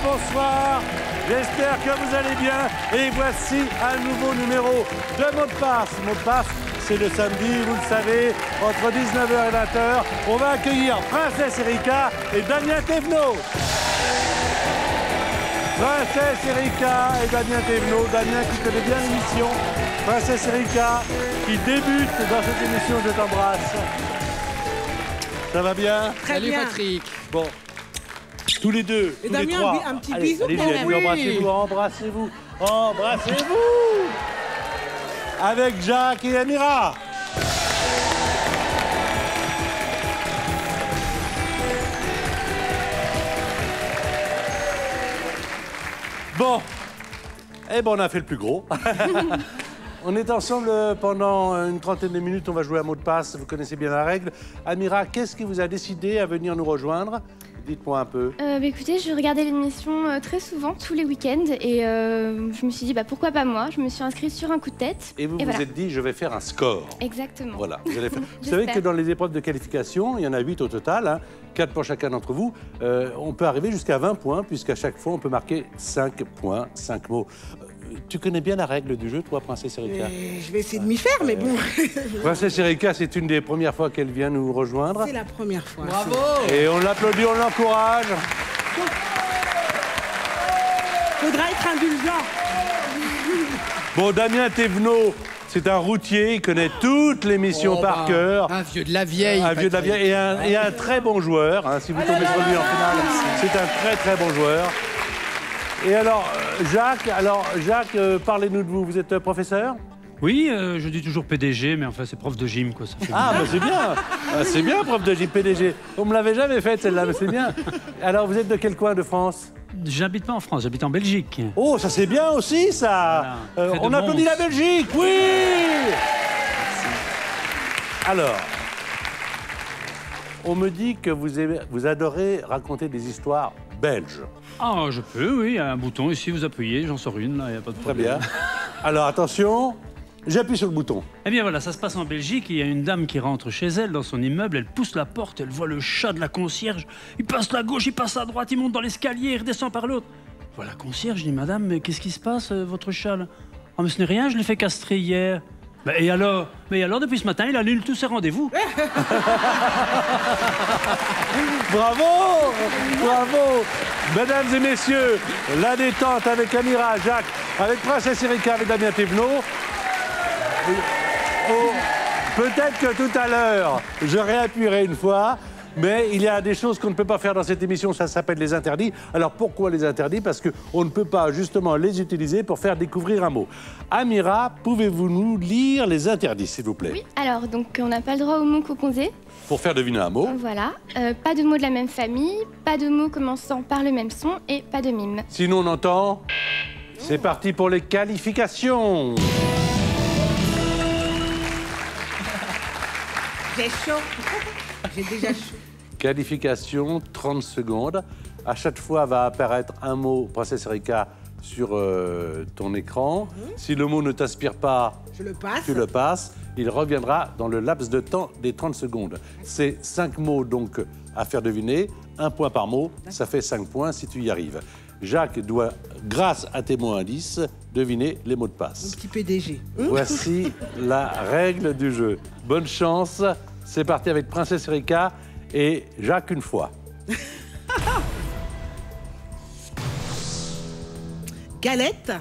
bonsoir. J'espère que vous allez bien. Et voici un nouveau numéro de Mot de Passe. Mot de Passe, c'est le samedi, vous le savez, entre 19h et 20h. On va accueillir Princesse Erika et Damien Thévenot. Princesse Erika et Damien Thévenot. Damien qui connaît bien l'émission. Princesse Erika qui débute dans cette émission. Je t'embrasse. Ça va bien? Très bien. Salut Patrick. Bon. Tous les deux, et tous Damien, les trois. Un petit bisou. Embrassez-vous, embrassez-vous, embrassez-vous. Avec Jacques et Amira. Bon, eh ben on a fait le plus gros. On est ensemble pendant une trentaine de minutes, on va jouer à mot de passe, vous connaissez bien la règle. Amira, qu'est-ce qui vous a décidé à venir nous rejoindre? Dites-moi un peu. Écoutez, je regardais l'émission très souvent, tous les week-ends, et je me suis dit, pourquoi pas moi? Je me suis inscrite sur un coup de tête. Et vous vous êtes dit, je vais faire un score. Exactement. Voilà. Vous allez faire. Vous savez que dans les épreuves de qualification, il y en a 8 au total, hein, 4 pour chacun d'entre vous. On peut arriver jusqu'à 20 points, puisqu'à chaque fois, on peut marquer 5 points, 5 mots. Tu connais bien la règle du jeu, toi, Princesse Erika? Je vais essayer de m'y faire, mais bon. Princesse Erika, c'est une des premières fois qu'elle vient nous rejoindre. C'est la première fois. Bravo! Et on l'applaudit, on l'encourage. Faudra être indulgent. Bon, Damien Thévenot, c'est un routier, il connaît toutes les missions par cœur. Un vieux de la vieille. Un vieux de la vieille et un très bon joueur. Hein, si vous tombez sur lui en finale, c'est un très très bon joueur. Et alors, Jacques, parlez-nous de vous. Vous êtes professeur? Oui, je dis toujours PDG, mais enfin, c'est prof de gym, quoi. Ça fait bah c'est bien. C'est bien, prof de gym, PDG. On me l'avait jamais faite, celle-là, mais c'est bien. Alors, vous êtes de quel coin de France? J'habite pas en France, j'habite en Belgique. Oh, ça c'est bien aussi, ça. Voilà. On applaudit la Belgique, oui. Alors, on me dit que vous adorez raconter des histoires belges. Ah, je peux, oui. Un bouton ici, vous appuyez, j'en sors une, là, il n'y a pas de Très problème. bien. Alors, attention, j'appuie sur le bouton. Eh bien voilà, ça se passe en Belgique, il y a une dame qui rentre chez elle, dans son immeuble, elle pousse la porte, elle voit le chat de la concierge, il passe à gauche, il passe à droite, il monte dans l'escalier, il redescend par l'autre. Voilà, la concierge, je dis, madame, mais qu'est-ce qui se passe, votre chat, là? Ah, mais ce n'est rien, je l'ai fait castrer hier. Et alors, depuis ce matin, il annule tous ses rendez-vous. Bravo! Bravo! Mesdames et messieurs, la détente avec Amira, Jacques, avec Princesse Erika, avec Damien Thévenot. Oh, peut-être que tout à l'heure, je réappuierai une fois, mais il y a des choses qu'on ne peut pas faire dans cette émission, ça s'appelle les interdits. Alors pourquoi les interdits? Parce qu'on ne peut pas justement les utiliser pour faire découvrir un mot. Amira, pouvez-vous nous lire les interdits, s'il vous plaît? Oui, alors, donc, on n'a pas le droit au mot composé. Pour faire deviner un mot. Voilà. Pas de mots de la même famille, pas de mots commençant par le même son et pas de mime. Sinon, on entend. C'est parti pour les qualifications. J'ai chaud. J'ai déjà chaud. Qualification, 30 secondes. À chaque fois va apparaître un mot, Princesse Erika, sur ton écran. Si le mot ne t'inspire pas, je le passe. Tu le passes. Il reviendra dans le laps de temps des 30 secondes. C'est 5 mots donc à faire deviner. 1 point par mot, ça fait 5 points si tu y arrives. Jacques doit, grâce à tes mots indices, deviner les mots de passe. Mon petit PDG. Voici la règle du jeu. Bonne chance. C'est parti avec Princesse Erika et Jacques une fois. Galette.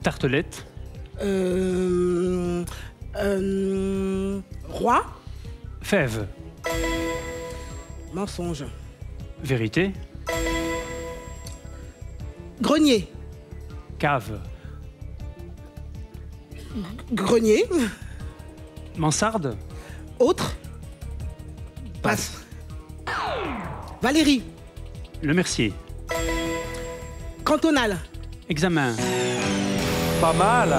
Tartelette. Roi. Fève. Mensonge. Vérité. Grenier. Cave. Grenier. Mansarde. Autre. Passe. Valérie. Le Mercier. Cantonal. Examen. Pas mal.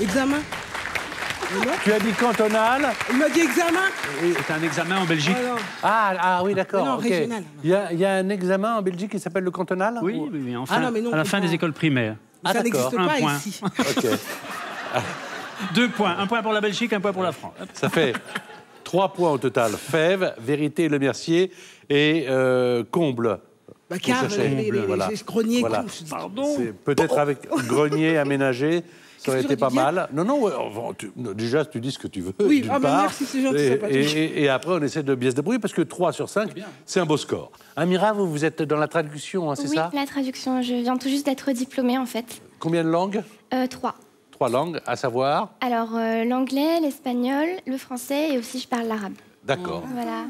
Examen. Tu as dit cantonal. Il m'a dit examen. C'est un examen en Belgique. Ah oui, d'accord. Non, Okay. régional. Il y a un examen en Belgique qui s'appelle le cantonal? Oui, enfin, Ah non, mais non, à la fin des écoles primaires. Ça n'existe Un pas point. ici. OK. 2 points. 1 point pour la Belgique, 1 point pour la France. Ça fait 3 points au total. Fève, Vérité, Le Mercier et Comble. Bah, car cherchez. les Voilà. greniers. Voilà. Pardon. C'est peut-être avec grenier aménagé, ça aurait Qu'est-ce que été pas tu veux dire mal. Non, non, ouais, enfin, déjà, tu dis ce que tu veux. Oui, d'une ah, mais part. merci, c'est gentil, Et, sympathique. et après, on essaie de bien se débrouiller parce que 3 sur 5, c'est un beau score. Amira, vous êtes dans la traduction, hein, c'est Oui, ça? la traduction. Je viens tout juste d'être diplômée en fait. Combien de langues? 3. 3 langues, à savoir? Alors, l'anglais, l'espagnol, le français et aussi je parle l'arabe. D'accord. Voilà.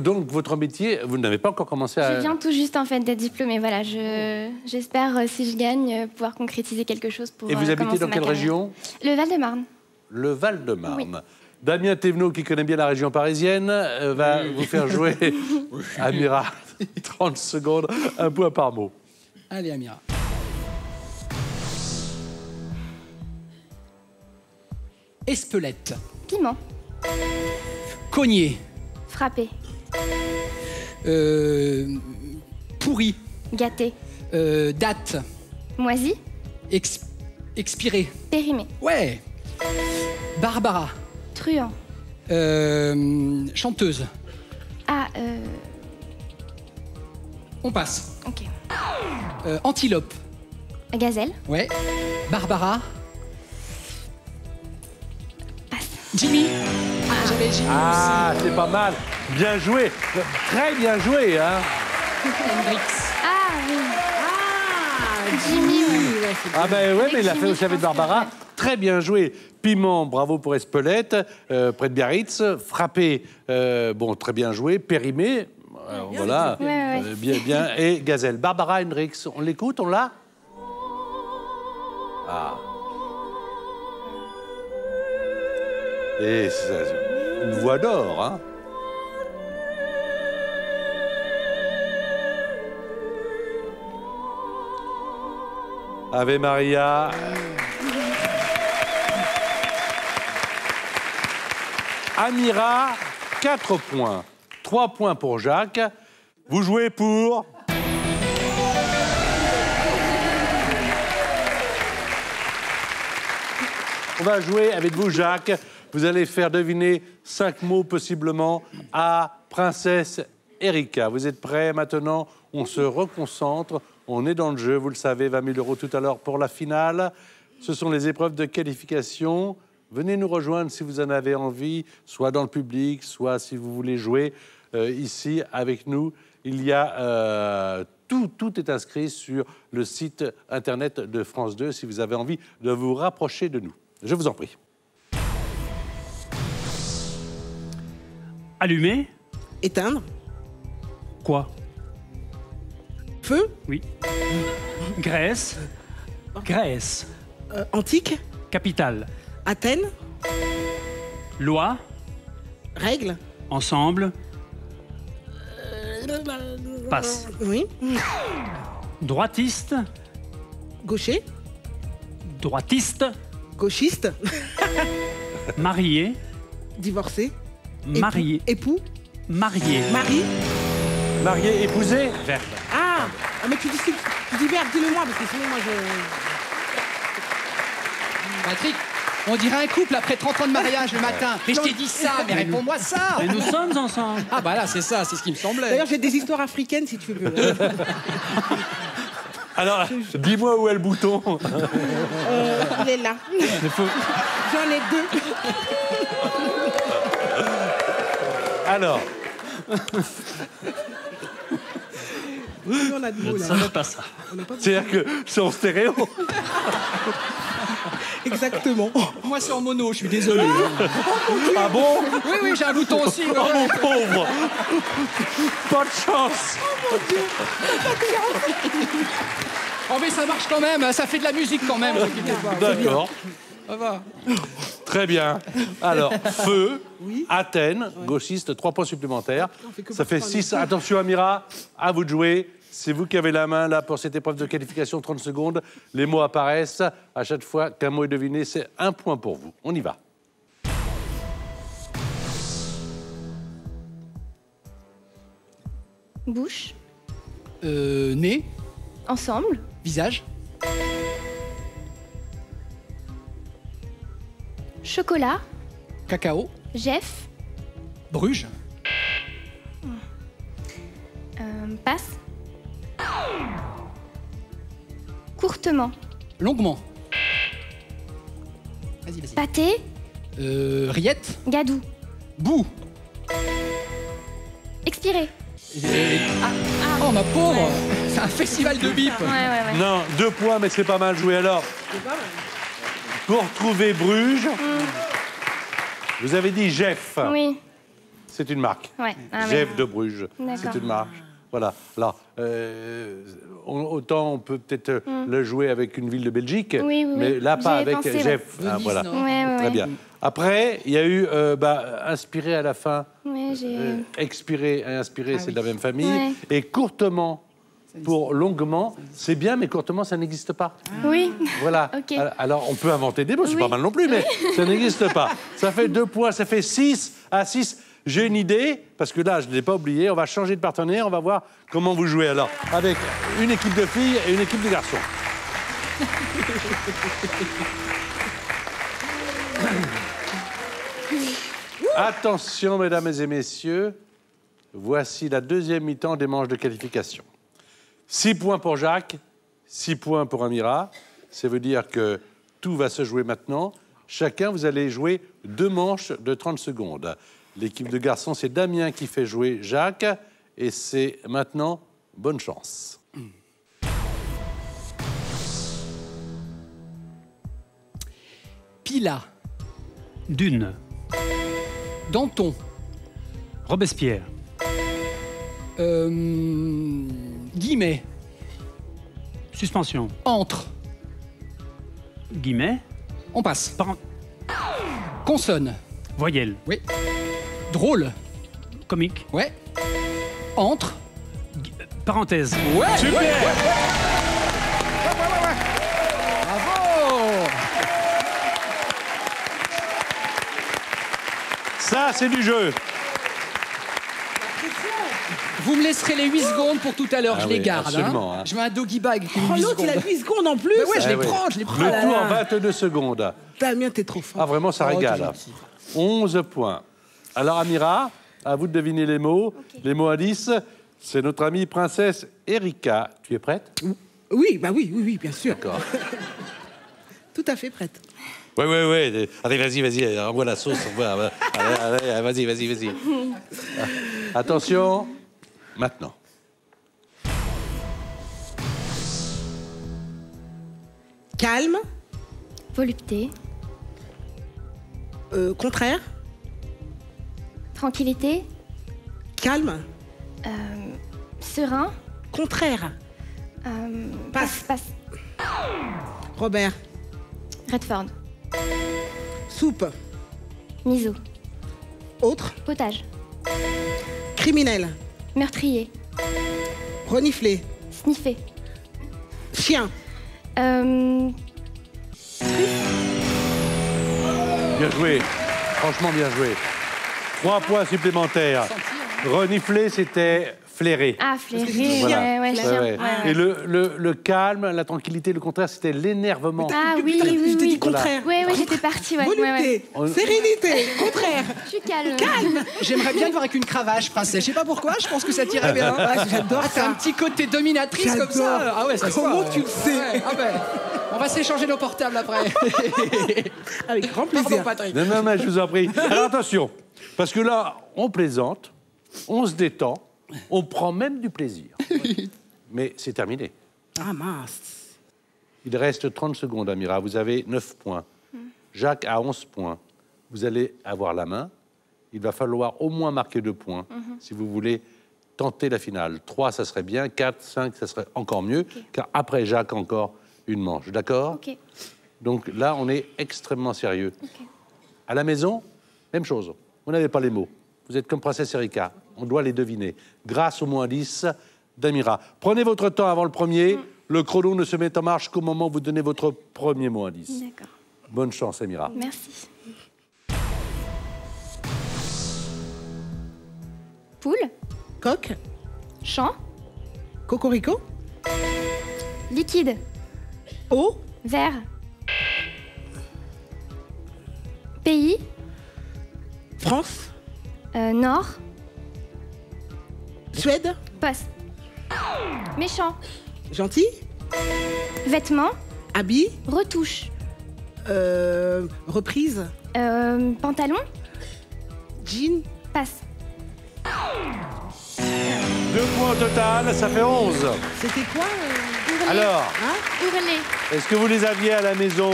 Donc, votre métier, vous n'avez pas encore commencé à... Je viens tout juste en fait d'être diplômée. Voilà, j'espère si je gagne pouvoir concrétiser quelque chose pour. Et vous habitez commencer dans ma quelle carrière. région? Le Val-de-Marne. Le Val-de-Marne. Oui. Damien Thévenot, qui connaît bien la région parisienne, va vous faire jouer Amira. 30 secondes, un point par mot. Allez, Amira. Espelette. Piment. Cogné. Frappé. Pourri. Gâté. Date. Moisi. Expiré. Périmé. Ouais. Barbara. Truand. Chanteuse. Ah, On passe. ok. Antilope. Gazelle. Ouais. Barbara. Passe. Jimmy. Ah, j'avais Jimmy Ah, c'est pas mal. Bien joué. Très bien joué, hein. aussi. Hendrix. Ah oui. Ah, Jimmy, oui. Ah ben ouais, mais il a Avec fait Jimmy, aussi avec je pense que Barbara. Très bien joué. Piment, bravo pour Espelette, près de Biarritz. Frappé, bon, très bien joué. Périmé, voilà, Ouais. bien, bien. Et Gazelle. Barbara Hendrix, on l'écoute, on l'a? Ah. Et c'est une voix d'or, hein. Ave Maria. Amira, 4 points. 3 points pour Jacques. Vous jouez pour... On va jouer avec vous, Jacques. Vous allez faire deviner 5 mots possiblement à Princesse Erika. Vous êtes prêts maintenant? On se reconcentre. On est dans le jeu, vous le savez, 20 000 € tout à l'heure pour la finale. Ce sont les épreuves de qualification. Venez nous rejoindre si vous en avez envie, soit dans le public, soit si vous voulez jouer ici avec nous. Il y a tout est inscrit sur le site internet de France 2 si vous avez envie de vous rapprocher de nous. Je vous en prie. Allumer. Éteindre. Quoi? Feu. Oui. Grèce. Grèce. Antique. Capitale. Athènes. Loi. Règle. Ensemble. Passe. Oui. Droitiste. Gaucher. Droitiste. Gauchiste. Marié. Divorcé. Marié. Époux. Marié. Mari. Marié, épousé. Verbe. Ah, mais tu dis verbe, dis-le-moi, parce que sinon moi je... Patrick, on dirait un couple après 30 ans de mariage le matin. Mais je t'ai dit ça, mais réponds-moi ça. Et nous sommes ensemble. Ah bah là, c'est ça, c'est ce qui me semblait. D'ailleurs, j'ai des histoires africaines, si tu veux. Alors, dis-moi où est le bouton. Il est là. J'en ai 2. Alors, On a de Je mots, ne là. savais pas ça. c'est-à-dire que c'est en stéréo. Exactement. Moi, c'est en mono, je suis désolé. Ah bon? Oui, oui, j'ai un bouton aussi. Oh mon pauvre. Pas de chance. Oh, mais ça marche quand même, ça fait de la musique quand même. D'accord. Ça va. Très bien. Alors, feu, Athènes, gauchiste, 3 points supplémentaires. fait que Ça fait pour 6. Attention, Amira, à vous de jouer. C'est vous qui avez la main là pour cette épreuve de qualification, 30 secondes. Les mots apparaissent. À chaque fois qu'un mot est deviné, c'est 1 point pour vous. On y va. Bouche. Nez, Ensemble. visage, Chocolat. cacao, Jeff. Bruges, Passe. Courtement. Longuement. Vas-y, vas-y. Pâté. Rillette. Gadou. Bout. Expiré. Oh, ma pauvre. C'est un festival de bip. Ouais. Non, 2 points, mais c'est pas mal joué. Alors, pour trouver Bruges, vous avez dit Jeff. Oui. C'est une marque. Ouais. Ah, Jeff ouais. de Bruges. D'accord. C'est une marque. Voilà. Alors, autant on peut peut-être le jouer avec une ville de Belgique, Oui, mais là, pas J'y ai avec pensé, Jeff. ouais. Ah, voilà. Venise, non. Ouais. Très bien. Après, il y a eu inspiré à la fin. Ouais, j'ai... Expiré et inspiré, c'est de la même famille. Ouais. Et courtement pour longuement, c'est bien, mais courtement, ça n'existe pas. Oui. Voilà. Ok. Alors, on peut inventer des mots, c'est Oui. pas mal non plus, mais ça n'existe pas. Ça fait 2 points, ça fait 6-6. J'ai une idée, parce que là, je ne l'ai pas oublié, on va changer de partenaire, on va voir comment vous jouez. Alors, avec une équipe de filles et une équipe de garçons. Attention, mesdames et messieurs, voici la deuxième mi-temps des manches de qualification. 6 points pour Jacques, 6 points pour Amira. Ça veut dire que tout va se jouer maintenant. Chacun, vous allez jouer 2 manches de 30 secondes. L'équipe de garçons, c'est Damien qui fait jouer Jacques. Et c'est maintenant, bonne chance. Pila. Dune. Danton. Robespierre. Guillemets. Suspension. Entre. Guillemets. On passe. Parent... Consonne. Voyelle. Oui. Drôle. Comique. Ouais. Entre. Parenthèse. Ouais. Super. Bravo. Ça, c'est du jeu. Vous me laisserez les 8 secondes pour tout à l'heure, Ah je oui, les garde. absolument, hein. Je mets un doggy bag. avec une Oh, 8 l'autre, il a secondes. 8 secondes en plus. Mais ouais, je Ah les oui. prends, je les prends. Le là tout là. en 22 secondes. Damien, t'es trop fort. Ah, vraiment, ça Oh, régale. t'es gentil. 11 points. Alors, Amira, à vous de deviner les mots. Les mots à 10, c'est notre amie princesse Erika. Tu es prête? Oui, bah oui, bien sûr. D'accord. Tout à fait prête. Oui. Allez, vas-y, envoie la sauce. Allez, vas-y. Attention, maintenant. Calme, Volupté. contraire, Tranquillité. calme, Serein. contraire. Passe. Passe. Robert, Redford. soupe, Miso. autre, Potage. criminel, Meurtrier. renifler, Sniffer. chien, Bien joué. Franchement, bien joué. 3 points supplémentaires. Renifler, c'était flairer. Ah, flairer. Voilà. Ouais, chien. Ouais. Ouais. Et le calme, la tranquillité, le contraire, c'était l'énervement. Ah oui, Je t'ai oui. dit contraire. Ouais, j'étais partie. Ouais. volupté, Ouais. sérénité, contraire. Je suis calme. J'aimerais bien te voir avec une cravache, princesse. Je sais pas pourquoi, je pense que ça t'irait bien. J'adore T'as ça. un petit côté dominatrice comme ça. J'adore. Ah ouais, ça se Comment voit, tu le sais? Ouais, ah ben, on va s'échanger nos portables après. Avec grand Pardon, plaisir. Patrick. Non, mais je vous en prie. Alors attention, parce que là, on plaisante, on se détend, on prend même du plaisir. Mais c'est terminé. Ah mince. Il reste 30 secondes, Amira. Vous avez 9 points. Jacques a 11 points. Vous allez avoir la main. Il va falloir au moins marquer 2 points si vous voulez tenter la finale. 3, ça serait bien. 4, 5, ça serait encore mieux. Car après Jacques, encore une manche. D'accord? Ok. Donc là, on est extrêmement sérieux. À la maison, même chose. Vous n'avez pas les mots. Vous êtes comme princesse Erika. On doit les deviner. Grâce au moins 10 d'Amira. Prenez votre temps avant le premier. Le chrono ne se met en marche qu'au moment où vous donnez votre premier mot à 10. D'accord. Bonne chance, Amira. Merci. Poule. Coq, Champ. cocorico, Liquide. eau, Vert. Pays. France, Nord. Suède, Poste. Méchant. Gentil. Vêtements. Habit. Retouche. Reprise. Pantalon. Jean. Passe. 2 points au total, ça fait 11. C'était quoi Alors, Hurler. est-ce que vous les aviez à la maison?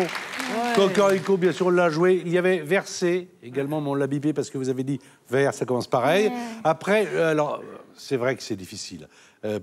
Cocorico, bien sûr, on l'a joué. Il y avait versé également, mais on l'a bipé parce que vous avez dit vers, ça commence pareil. Ouais. Après, alors, c'est vrai que c'est difficile.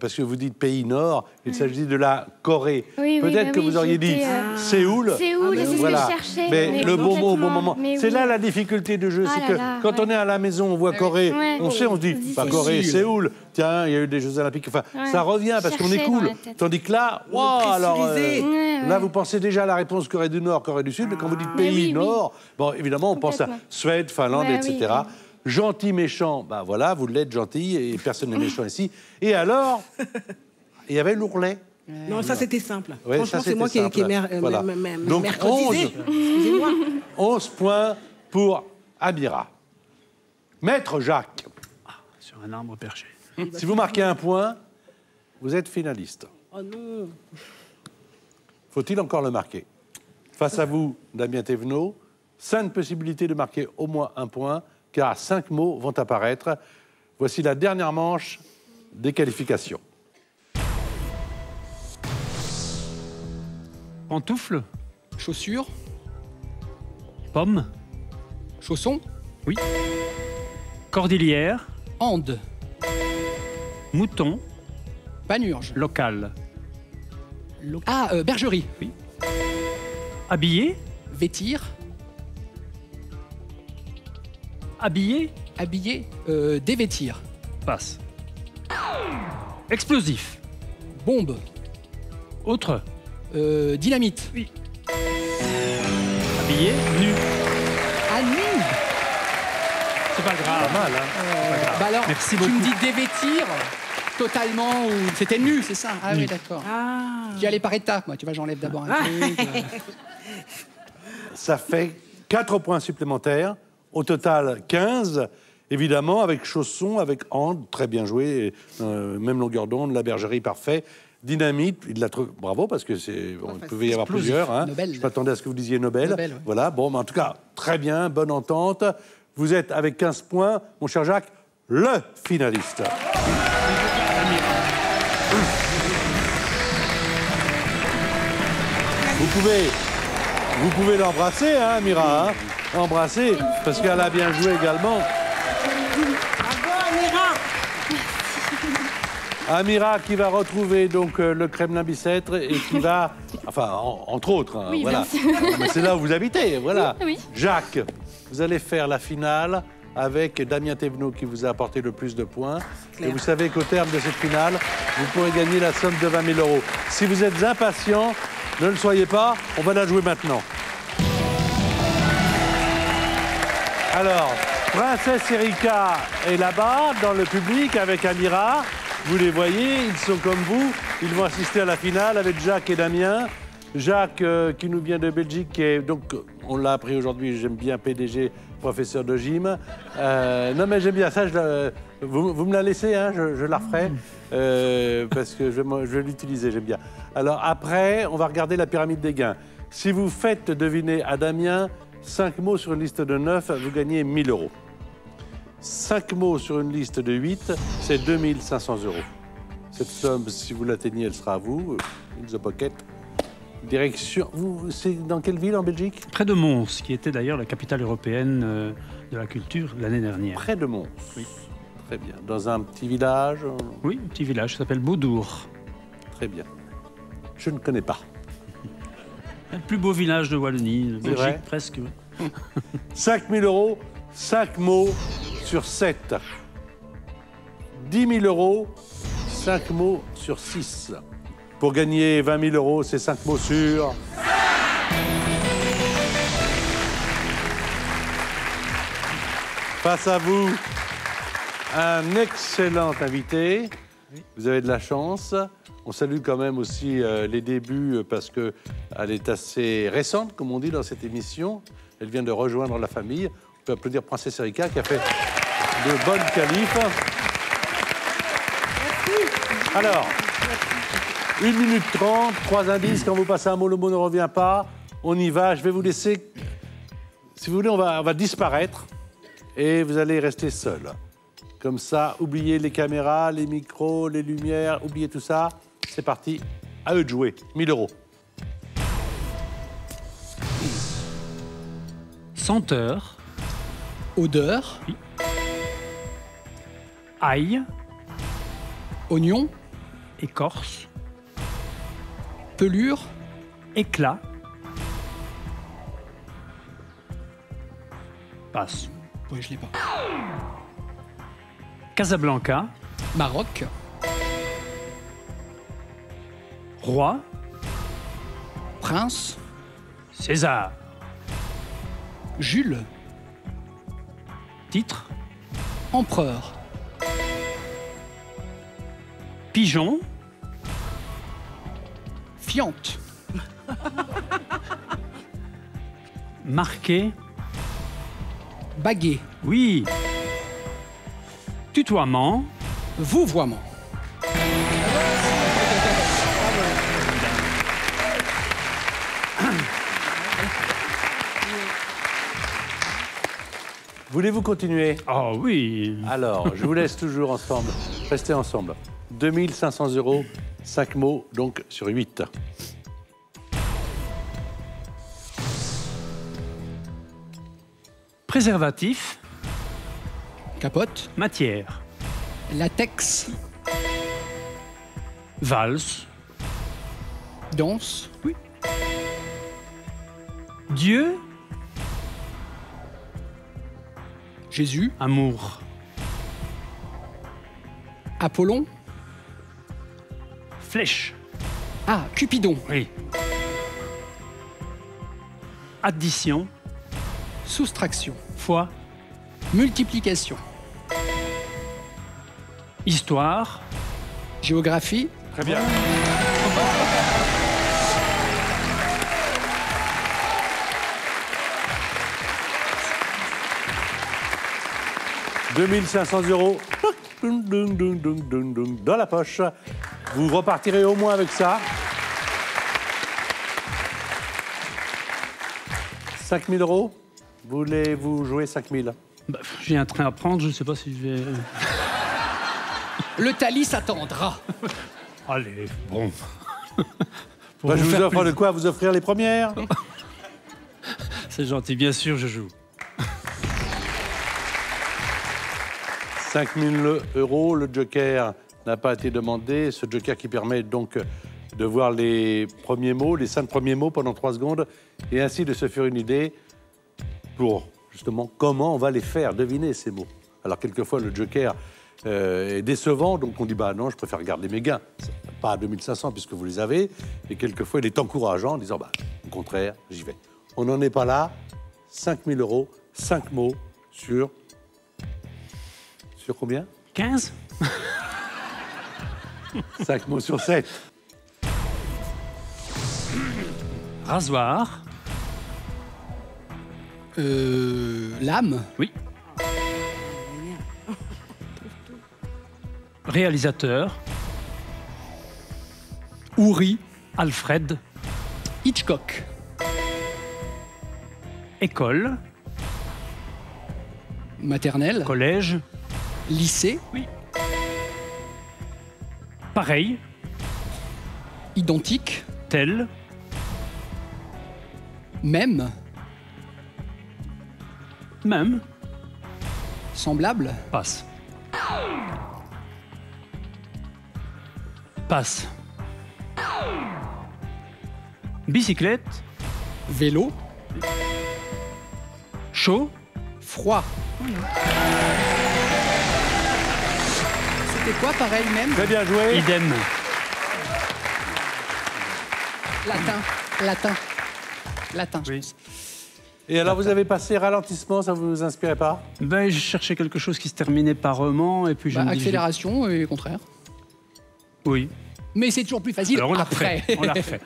Parce que vous dites pays nord, il s'agit de la Corée. Oui, oui, Peut-être bah que oui, vous auriez dit j'étais, Séoul. Séoul, c'est ce que Voilà. je cherchais. Mais le bon mot au bon complètement. moment. Mais C'est oui. là la difficulté du jeu, Ah c'est là que là, quand on est à la maison, on voit Corée, Ouais. on sait, on se dit, On se pas dit Corée, Séoul. Séoul. Tiens, il y a eu des Jeux Olympiques. Enfin, Ouais. ça revient parce qu'on est Chercher dans cool. la tête. Tandis que là, wow, alors, pressurisé. Ouais, là, ouais. vous pensez déjà à la réponse Corée du Nord, Corée du Sud, mais quand vous dites Mais pays oui, nord, bon, évidemment, on pense à Complètement. Suède, Finlande, Ouais, etc. oui, oui. Gentil, méchant, ben voilà, vous l'êtes gentil et personne n'est méchant ici. Et alors, il y avait l'ourlet. Non, ça c'était simple. Ouais, Franchement, ça, c'est moi c'était qui ai simple. Voilà. Donc, mercredisé. Excusez-moi. 11 points pour Amira. Maître Jacques, Sur un arbre perché. si vous marquez un point, vous êtes finaliste. Oh non. Faut-il encore le marquer? Face à vous, Damien Thévenot, 5 possibilités de marquer au moins un point, car 5 mots vont apparaître. Voici la dernière manche des qualifications. Pantoufle, Chaussures, pomme, chaussons, oui. Cordillère, ande, mouton, panurge. local. Bergerie. Oui. Habillé, Vêtir, habillé, habiller, dévêtir. passe. Explosif, Bombe, autre, dynamite. habillé, nu. À nu. C'est pas grave. Pas mal, hein? Bah alors, Merci tu me beaucoup. dis dévêtir totalement ou c'était nu, c'est ça? Ah oui, d'accord. J'y allais par étapes, moi. Tu vois, j'enlève d'abord un truc. Ça fait 4 points supplémentaires. Au total, 15. Évidemment, avec chaussons, avec ande, très bien joué. Même longueur d'onde, la bergerie, parfait. Dynamite, il l'a trouvé. Bravo, parce que c'est. Bon, il pouvait y avoir Explosif. plusieurs. Hein. Nobel. Je m'attendais à ce que vous disiez Nobel. Nobel, ouais. Voilà, bon, mais en tout cas, très bien, bonne entente. Vous êtes avec 15 points, mon cher Jacques, le finaliste. Vous pouvez l'embrasser, hein, Amira, hein. Embrasser, parce qu'elle a bien joué également. Bravo, Amira. Amira qui va retrouver donc le Kremlin Bicêtre et qui va, enfin, entre autres, hein, Oui, voilà. bien sûr. Mais c'est là où vous habitez, voilà. Oui, oui. Jacques, vous allez faire la finale avec Damien Thévenot qui vous a apporté le plus de points. Et vous savez qu'au terme de cette finale, vous pourrez gagner la somme de 20 000 €. Si vous êtes impatient, ne le soyez pas, on va la jouer maintenant. Alors, Princesse Erika est là-bas, dans le public, avec Amira. Vous les voyez, ils sont comme vous. Ils vont assister à la finale avec Jacques et Damien. Jacques, qui nous vient de Belgique, qui est, donc, on l'a appris aujourd'hui, j'aime bien PDG, professeur de gym. Non, mais j'aime bien ça. Vous me la laissez, hein, je la referai, parce que je vais l'utiliser, j'aime bien. Alors, après, on va regarder la pyramide des gains. Si vous faites deviner à Damien 5 mots sur une liste de 9, vous gagnez 1 000 €. 5 mots sur une liste de 8, c'est 2 500 €. Cette somme, si vous l'atteignez, elle sera à vous. In the pocket. Direction. C'est dans quelle ville en Belgique? Près de Mons, qui était d'ailleurs la capitale européenne de la culture l'année dernière. Près de Mons. Oui. Très bien. Dans un petit village. Oui, un petit village qui s'appelle Beaudour. Très bien. Je ne connais pas. Le plus beau village de Wallonie, de C'est vrai Belgique, presque. Oui. 5 000 €, 5 mots sur 7. 10 000 €, 5 mots sur 6. Pour gagner 20 000 €, c'est 5 mots sur... Face à vous, un excellent invité. Vous avez de la chance. On salue quand même aussi les débuts parce qu'elle est assez récente, comme on dit dans cette émission. Elle vient de rejoindre la famille. On peut applaudir Princesse Erika qui a fait de bonnes qualifs. Alors, 1 minute 30, 3 indices. Quand vous passez un mot, le mot ne revient pas. On y va. Je vais vous laisser. Si vous voulez, on va disparaître. Et vous allez rester seul. Comme ça, oubliez les caméras, les micros, les lumières, oubliez tout ça. C'est parti. À eux de jouer. 1 000 €. Senteur. Odeur. Oui. Ail. Oignon. Écorce. Pelure. Éclat. Passe. Oui, je l'ai pas. Casablanca. Maroc. Roi. Prince. César. Jules. Titre. Empereur. Pigeon. Fiente. Marqué. Baguet. Oui. Tutoiement. Vouvoiement. Voulez-vous continuer? Oh oui. Alors, je vous laisse toujours ensemble. Restez ensemble. 2 500 €, 5 mots, donc sur 8. Préservatif. Capote. Matière. Latex. Valse. Danse. Oui. Dieu. Jésus. Amour. Apollon. Flèche. Ah, Cupidon. Oui. Addition. Soustraction. Foi. Multiplication. Histoire. Géographie. Très bien. « 2 500 €, dans la poche. Vous repartirez au moins avec ça. 5 000 €. Voulez-vous jouer 5 000 ? Bah, j'ai un train à prendre, je ne sais pas si je vais... Le Thalys attendra. Allez, bon. Bah, je vous faire offre de quoi vous offrir les premières. C'est gentil, bien sûr, je joue. 5 000 €, le joker n'a pas été demandé. Ce joker qui permet donc de voir les premiers mots, les 5 premiers mots pendant 3 secondes, et ainsi de se faire une idée pour justement comment on va les faire deviner ces mots. Alors quelquefois le joker est décevant, donc on dit bah non, je préfère garder mes gains, pas à 2 500 puisque vous les avez, et quelquefois il est encourageant en disant bah au contraire, j'y vais. On n'en est pas là. 5 000 €, 5 mots sur combien? 15. 5 mots sur 7. Rasoir. Lame. Oui. Réalisateur. Ouri. Alfred. Hitchcock. École. Maternelle. Collège. Lycée. Oui. Pareil. Identique. Tel. Même. Même. Semblable. Passe. Passe. Bicyclette. Vélo. Chaud. Froid. C'était quoi pareil même? Très bien joué. Idem. Latin. Latin. Oui. Et alors, vous avez passé ralentissement, ça vous inspirait pas? Ben, je cherchais quelque chose qui se terminait par ment et puis je me dis... Accélération et contraire. Oui. Mais c'est toujours plus facile Alors on l'a après. refait. On l'a refait.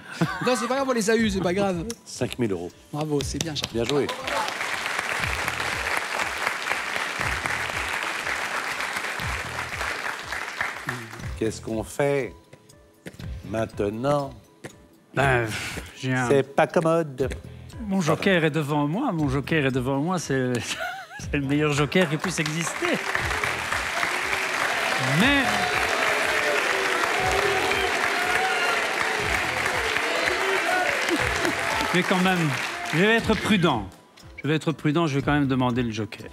Non, c'est pas grave, on les a eus, c'est pas grave. 5 000 €. Bravo, c'est bien, Charles. Bien joué. Qu'est-ce qu'on fait maintenant? Ben, j'ai un... C'est pas commode. Mon joker est devant moi. Mon joker est devant moi. C'est le meilleur joker qui puisse exister. Mais quand même, je vais être prudent. Je vais quand même demander le joker.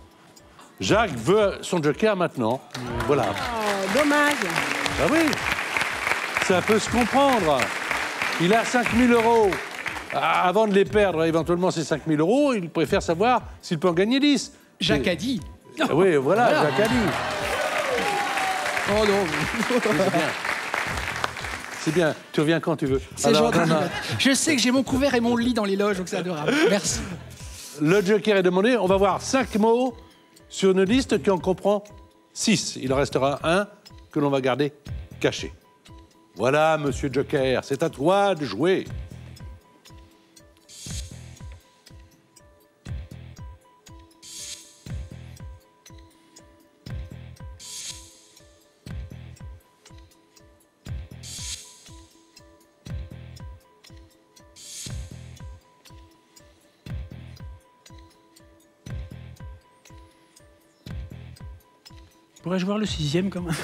Jacques veut son joker maintenant. Voilà. Oh, dommage. Ah oui, ça peut se comprendre. Il a 5 000 €. Avant de les perdre, éventuellement, ces 5 000 €, il préfère savoir s'il peut en gagner 10. Jacques a dit. Oui, voilà, Jacques a dit. Oh non. C'est bien. C'est bien. Tu reviens quand tu veux. C'est gentil. Je sais que j'ai mon couvert et mon lit dans les loges, donc c'est adorable. Merci. Le joker est demandé. On va voir 5 mots sur une liste qui en comprend 6. Il en restera un que l'on va garder caché. Voilà, monsieur Joker, c'est à toi de jouer. Pourrais-je voir le 6e quand même?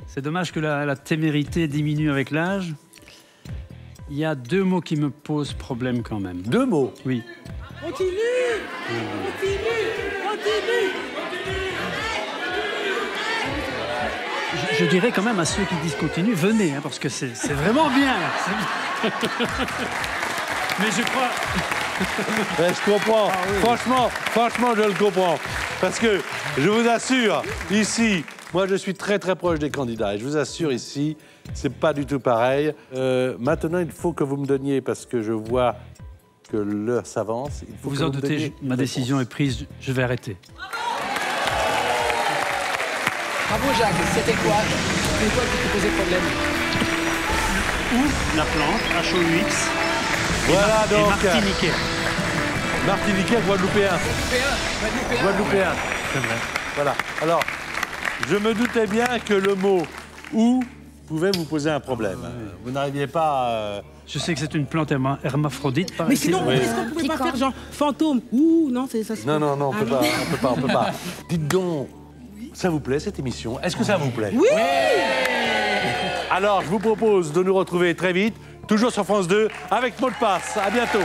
C'est dommage que la témérité diminue avec l'âge. Il y a 2 mots qui me posent problème quand même. 2 mots? Oui. Continue. Je dirais quand même à ceux qui disent continue, venez, hein, parce que c'est vraiment bien. Mais je crois... Ouais, je comprends. Ah, oui. Franchement, je le comprends. Parce que, je vous assure, ici, moi, je suis très, très proche des candidats. Et je vous assure, ici, c'est pas du tout pareil. Maintenant, il faut que vous me donniez, parce que je vois que l'heure s'avance. Vous en doutez, ma décision est prise, je vais arrêter. Bravo Jacques, c'était quoi? C'est quoi qui te posait problème? Ou la plante, HOUX. Voilà donc. Martiniquais. Martiniquais, Guadeloupéen. Guadeloupéen. C'est vrai. Voilà. Alors, je me doutais bien que le mot « ou » pouvait vous poser un problème. Vous n'arriviez pas à... Je sais que c'est une plante hermaphrodite. Mais sinon, est-ce qu'on ne pouvait pas faire genre fantôme? Ouh, non, c'est ça. Non, on peut pas. Dites donc, ça vous plaît cette émission? Est-ce que ça vous plaît? Oui. Alors, je vous propose de nous retrouver très vite, toujours sur France 2, avec Mot de passe. À bientôt.